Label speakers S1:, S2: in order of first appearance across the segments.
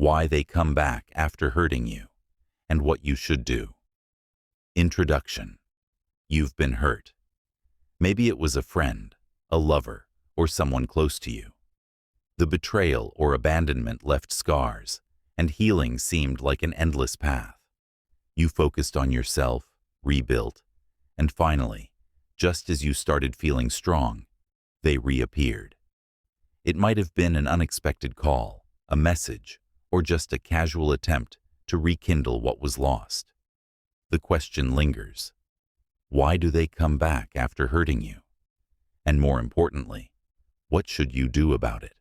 S1: why they come back after hurting you, and what you should do. Introduction. You've been hurt. Maybe it was a friend, a lover, or someone close to you. The betrayal or abandonment left scars, and healing seemed like an endless path. You focused on yourself, rebuilt, and finally, just as you started feeling strong, they reappeared. It might have been an unexpected call, a message, or just a casual attempt to rekindle what was lost. The question lingers. Why do they come back after hurting you? And more importantly, what should you do about it?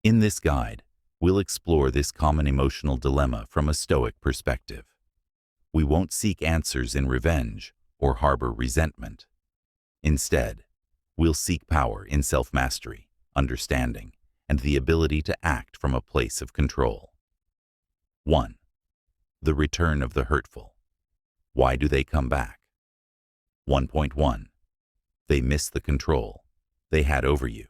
S1: In this guide, we'll explore this common emotional dilemma from a Stoic perspective. We won't seek answers in revenge or harbor resentment. Instead, we'll seek power in self-mastery, understanding, and the ability to act from a place of control. 1. The return of the hurtful. Why do they come back? 1.1. They miss the control they had over you.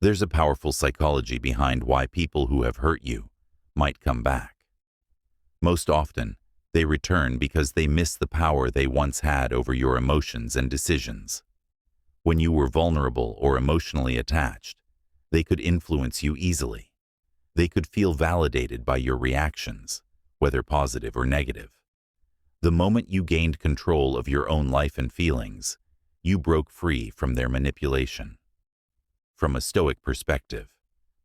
S1: There's a powerful psychology behind why people who have hurt you might come back. Most often, they return because they miss the power they once had over your emotions and decisions. When you were vulnerable or emotionally attached, they could influence you easily. They could feel validated by your reactions, whether positive or negative. The moment you gained control of your own life and feelings, you broke free from their manipulation. From a Stoic perspective,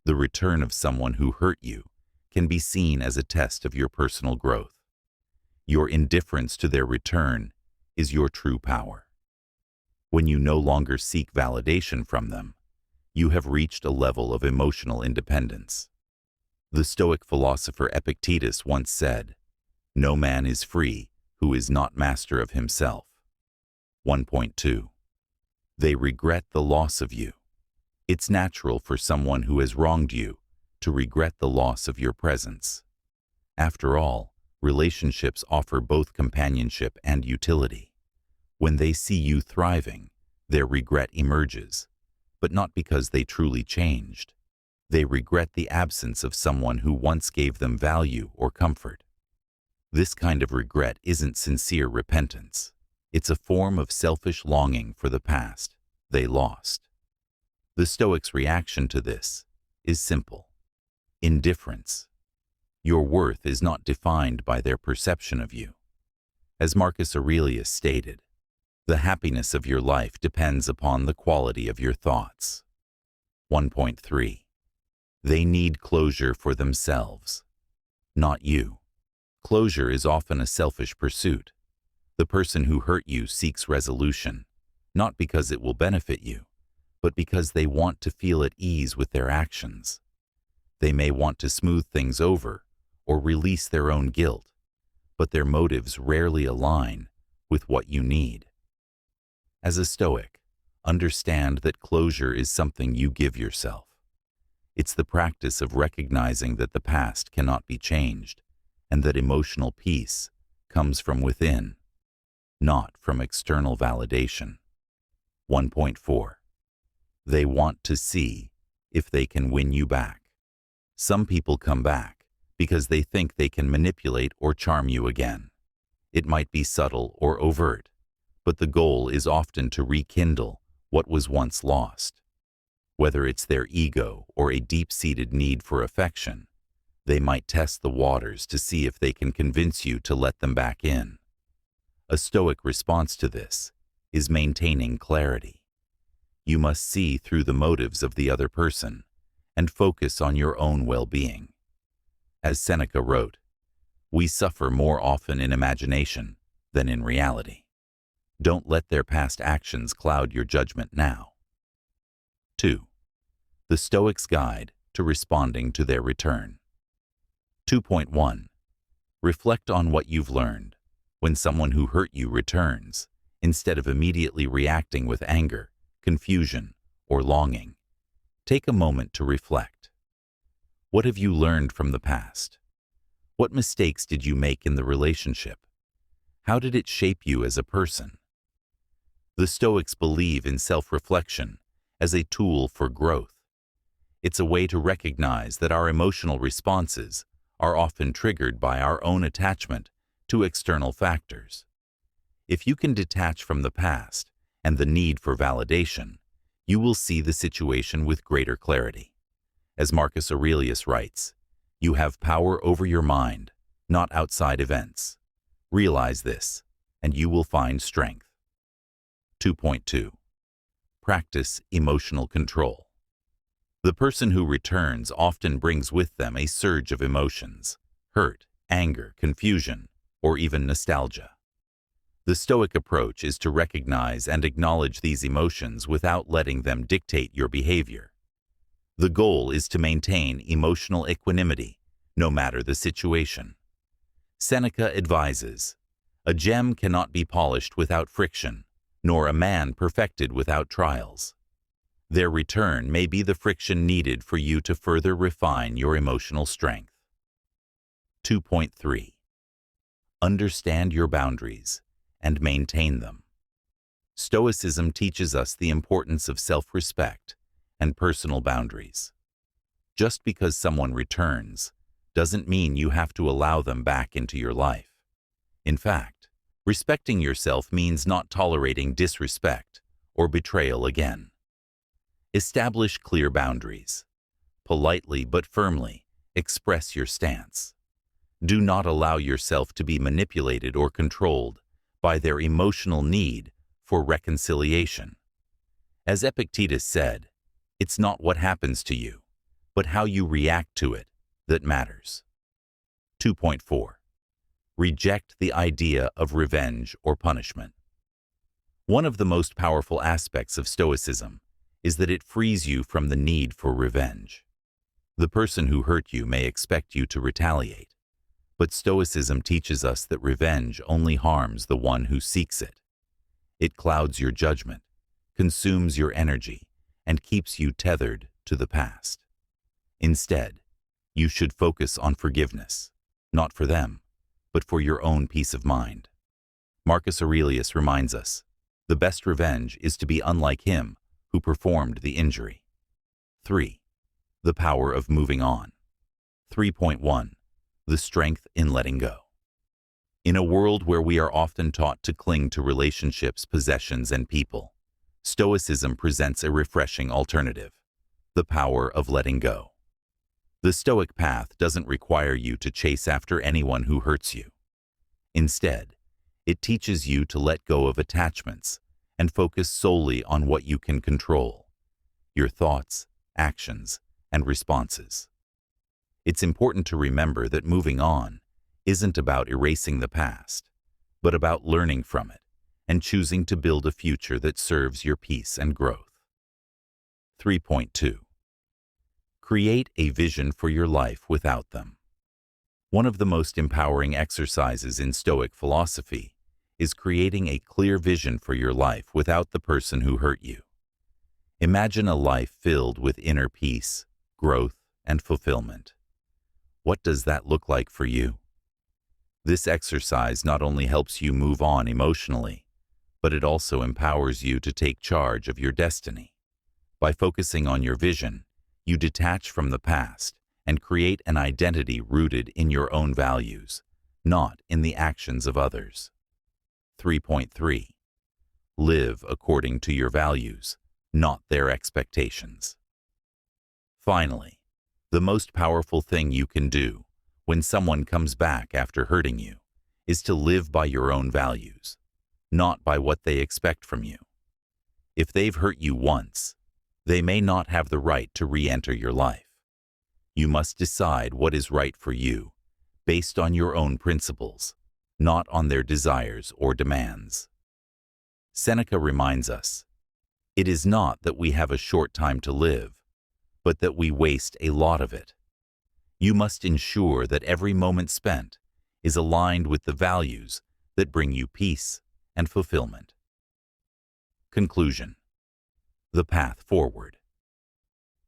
S1: the return of someone who hurt you can be seen as a test of your personal growth. Your indifference to their return is your true power. When you no longer seek validation from them, you have reached a level of emotional independence. The Stoic philosopher Epictetus once said, "No man is free who is not master of himself." 1.2. They regret the loss of you. It's natural for someone who has wronged you to regret the loss of your presence. After all, relationships offer both companionship and utility. When they see you thriving, their regret emerges, but not because they truly changed. They regret the absence of someone who once gave them value or comfort. This kind of regret isn't sincere repentance. It's a form of selfish longing for the past they lost. The Stoics' reaction to this is simple: indifference. Your worth is not defined by their perception of you. As Marcus Aurelius stated, the happiness of your life depends upon the quality of your thoughts. 1.3. They need closure for themselves, not you. Closure is often a selfish pursuit. The person who hurt you seeks resolution, not because it will benefit you, but because they want to feel at ease with their actions. They may want to smooth things over or release their own guilt, but their motives rarely align with what you need. As a Stoic, understand that closure is something you give yourself. It's the practice of recognizing that the past cannot be changed and that emotional peace comes from within, not from external validation. 1.4. They want to see if they can win you back. Some people come back because they think they can manipulate or charm you again. It might be subtle or overt, but the goal is often to rekindle what was once lost. Whether it's their ego or a deep-seated need for affection, they might test the waters to see if they can convince you to let them back in. A Stoic response to this is maintaining clarity. You must see through the motives of the other person and focus on your own well-being. As Seneca wrote, "We suffer more often in imagination than in reality." Don't let their past actions cloud your judgment now. 2. The Stoics' Guide to Responding to Their Return. 2.1. Reflect on what you've learned when someone who hurt you returns, instead of immediately reacting with anger, confusion, or longing. Take a moment to reflect. What have you learned from the past? What mistakes did you make in the relationship? How did it shape you as a person? The Stoics believe in self-reflection as a tool for growth. It's a way to recognize that our emotional responses are often triggered by our own attachment to external factors. If you can detach from the past and the need for validation, you will see the situation with greater clarity. As Marcus Aurelius writes, "You have power over your mind, not outside events. Realize this, and you will find strength." 2.2. Practice emotional control. The person who returns often brings with them a surge of emotions: hurt, anger, confusion, or even nostalgia. The Stoic approach is to recognize and acknowledge these emotions without letting them dictate your behavior. The goal is to maintain emotional equanimity, no matter the situation. Seneca advises, "A gem cannot be polished without friction, nor a man perfected without trials." Their return may be the friction needed for you to further refine your emotional strength. 2.3. Understand your boundaries and maintain them. Stoicism teaches us the importance of self-respect and personal boundaries. Just because someone returns doesn't mean you have to allow them back into your life. In fact, respecting yourself means not tolerating disrespect or betrayal again. Establish clear boundaries. Politely but firmly express your stance. Do not allow yourself to be manipulated or controlled by their emotional need for reconciliation. As Epictetus said, "It's not what happens to you, but how you react to it that matters." 2.4. Reject the idea of revenge or punishment. One of the most powerful aspects of Stoicism is that it frees you from the need for revenge. The person who hurt you may expect you to retaliate, but Stoicism teaches us that revenge only harms the one who seeks it. It clouds your judgment, consumes your energy, and keeps you tethered to the past. Instead, you should focus on forgiveness, not for them, but for your own peace of mind. Marcus Aurelius reminds us, "The best revenge is to be unlike him who performed the injury." 3. The power of moving on. 3.1. The strength in letting go. In a world where we are often taught to cling to relationships, possessions, and people, Stoicism presents a refreshing alternative: the power of letting go. The Stoic path doesn't require you to chase after anyone who hurts you. Instead, it teaches you to let go of attachments and focus solely on what you can control: your thoughts, actions, and responses. It's important to remember that moving on isn't about erasing the past, but about learning from it and choosing to build a future that serves your peace and growth. 3.2. Create a vision for your life without them. One of the most empowering exercises in Stoic philosophy is creating a clear vision for your life without the person who hurt you. Imagine a life filled with inner peace, growth, and fulfillment. What does that look like for you? This exercise not only helps you move on emotionally, but it also empowers you to take charge of your destiny. By focusing on your vision, you detach from the past and create an identity rooted in your own values, not in the actions of others. 3.3. Live according to your values, not their expectations. Finally, the most powerful thing you can do when someone comes back after hurting you is to live by your own values, not by what they expect from you. If they've hurt you once, they may not have the right to re-enter your life. You must decide what is right for you based on your own principles, not on their desires or demands. Seneca reminds us, "It is not that we have a short time to live, but that we waste a lot of it." You must ensure that every moment spent is aligned with the values that bring you peace and fulfillment. Conclusion. The path forward.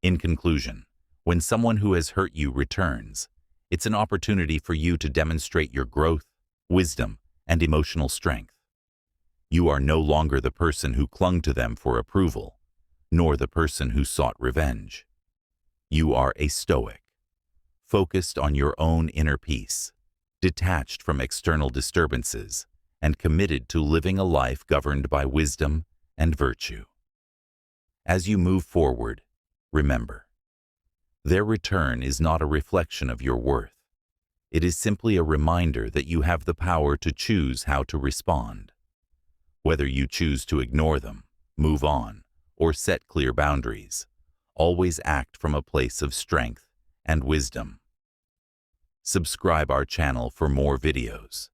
S1: In conclusion, when someone who has hurt you returns, it's an opportunity for you to demonstrate your growth, wisdom, and emotional strength. You are no longer the person who clung to them for approval, nor the person who sought revenge. You are a Stoic, focused on your own inner peace, detached from external disturbances, and committed to living a life governed by wisdom and virtue. As you move forward, remember, their return is not a reflection of your worth. It is simply a reminder that you have the power to choose how to respond. Whether you choose to ignore them, move on, or set clear boundaries, always act from a place of strength and wisdom. Subscribe our channel for more videos.